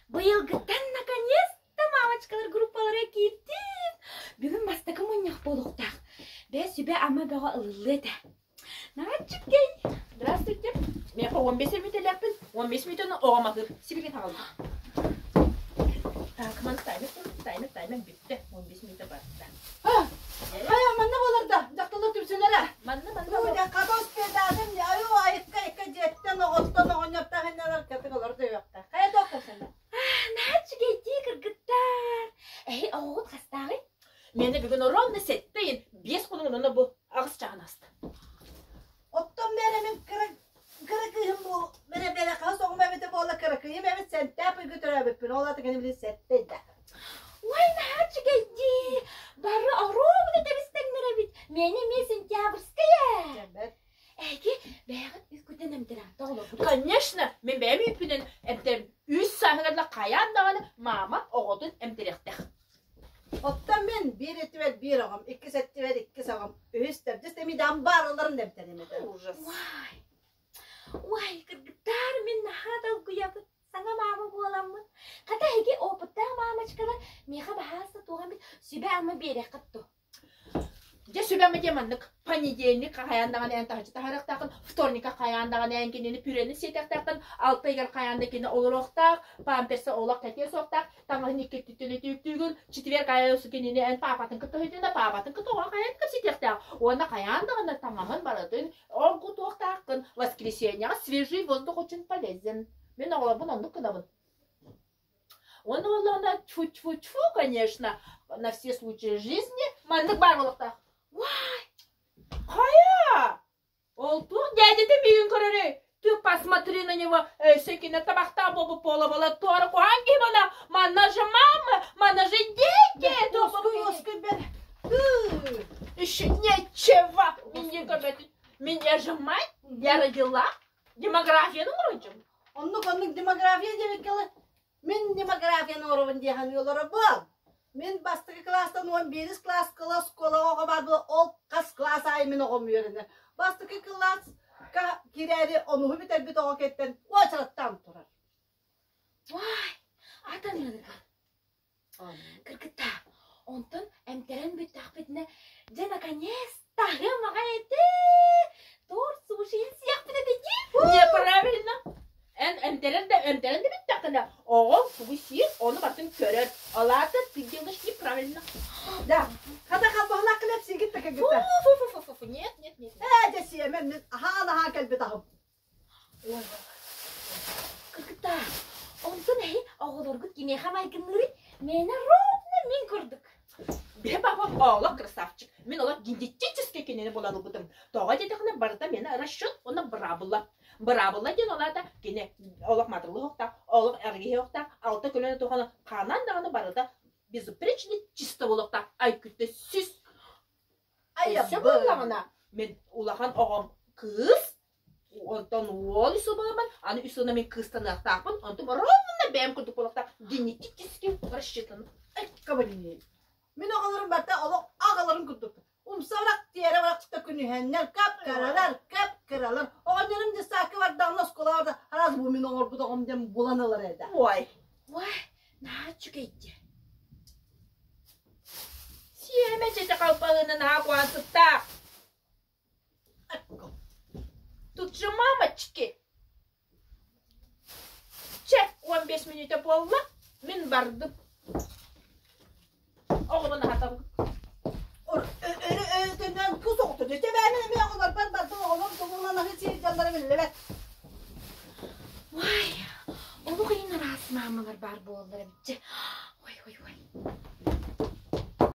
Быйылгыттан наконец-то мамочкалар группалары киттим. Бүгін мастакы мұньяқ болуқтақ. Бәс сүбе ама бәға ылылы еді. Нағатчып кей. Здравствуйте. Мен 15 минуттелерпін. 15 минуттен оғамағыр. Сибірге тағылды. Кыман таймек бітті. 15 минутта барында. Ая, манна боларда. Жақтылы түрсенері. Манна Өйде қадос педадым. Айу айыққа жеттен оғыттан оғынyaптағыннелер кәтік оларды өйіққа. Қая доқтыр сені? Нағатчы кейті кіргіттар. Оғыт қастағы? Мені бүгін ровно сеттейін. 5 құныңын бұл ағыс жағын асты. Оттан бері мен кірікігім бұл. Мені бері қас оғым әбеті болы кірікігім әбет сәнті әпі күтір әбетпін. Ол аты кені білі сәттейді. Ой, нағатчы кейті. Бары ровно дәбістіңдер әбет. Мені мен сентябрьская. Жәбет. Әйке, бәғыт үккүден әмдір ақтағылы. Конечно, мен бәйім үпінен әмтем 3 сағығырла қаяндағаны мама оғыдың әмтіректіқ. Оттан мен bir ettiver bir oğum, 2 settiver 2 oğum. Üstüm, cüstemiden barıların demtenemedi. Ужас. Ой, кыргыттар мен нахадал куябыт. Саңа мама боламын. Қата әйке опытта мамачкалар меха бағасы туған бит сүбе ама берек қытту. Же сөбәмі демандық. Понедельник қаяндағаны ән тағычы тағырықтақын, вторника қаяндағаны ән кенені пүрені сетектақын, алтайгер қаянды кені олыр оқтақ, памперсі олақ тәтес оқтақ, таңғын екі түттілі түйіктігін, четвер қаяусы кенені ән папатын күтті өйдені, папатын күтті оға қаян кіп сетектақ. Оны қаяндағаны таңғын баратын, ол күт оқтақын, воскресеньяға свежий воздух очень полезен. Мен оғылабын оңды күнабын. Оны олағында тьфу-тьфу-тьфу, конечно, на все случаи жизни, мандық бар болықтақ. Вай! Қая! Ол туқ дәдеті бейін көрері. Ты посмотри на него, секіне табақта бобы полы бола торы қоған кей бана. Мана же мама, мана же дети. Оскы ben. Еще нечего. Мен я же мать, я родила. Демографияның ұрынчым. Onun demografiya demek ki men demografiyanın orabın diyen yolları bu. Men bastığı klastan 11 klas kola oğa var bu ol kas klas ayımın oğumuyorlar. Bastığı klas kireri onu biter bit oğa ketten o çarattan turar. Vay! Atanladı. Кыргытта. Онтон әмтерен бүт тақпетіне же наконец-то маған еті. Торт сушин сияқ бітеді де. Неправильно. Әмтерен де бит тақына. Оғыл сүйсіз, оны бартын көрер. Оларды пигделыш неправильно. Да. Kada kalbahla kılep silgit de kagıtta. Фу-фу-фу-фу-фу. Нет. Desiye men ha kalbi tahım. Кыргытта. Онтон оғылыргыт кене қамай кімлері мені ровно мен көрдік. Бе бабам оğlak красавчик. Мен олар генетически кенені боланы бұдым. Тоға дедіғіне барда мені расчет, оны бұрабылла. Бұрабылла ден оларда кене оğlak матырлы оқтақ, оğlak әрге оқтақ, алты көлені тоғаны қанандағыны барда безупречно чисто болуқтақ. Ай күтті сүз. Өсі болағына. Мен олаған оғам қыз, онтан ол үсі боламын, аны үсіна мен қыстаны ақтақпын, онтан ровно бәйім күрдік болуқтақ. Генетически расчетын. Ay kabulini. Min ağalarım batta ağalarım kurduk. Savrak diyere varak çıta günü henler kap karalar. Oğanlarım da sakı var damlas kolarda. Haraz bu min ağır bu da omden bulanalar ede. Vay. Vay! Naçuk etti. Siyeme çete kalpağının hakuansıtta. Тут же мамочки. Çek 15 минута болла. Мен бардым. Oğlumun hatam. Öğretenden kız okudu. İşte benim bir ağalar ben oğlum toplumlarına hiç canları bilirler. Vay! Onu kıyın arası mamalar bar boğulları bitti. Oy.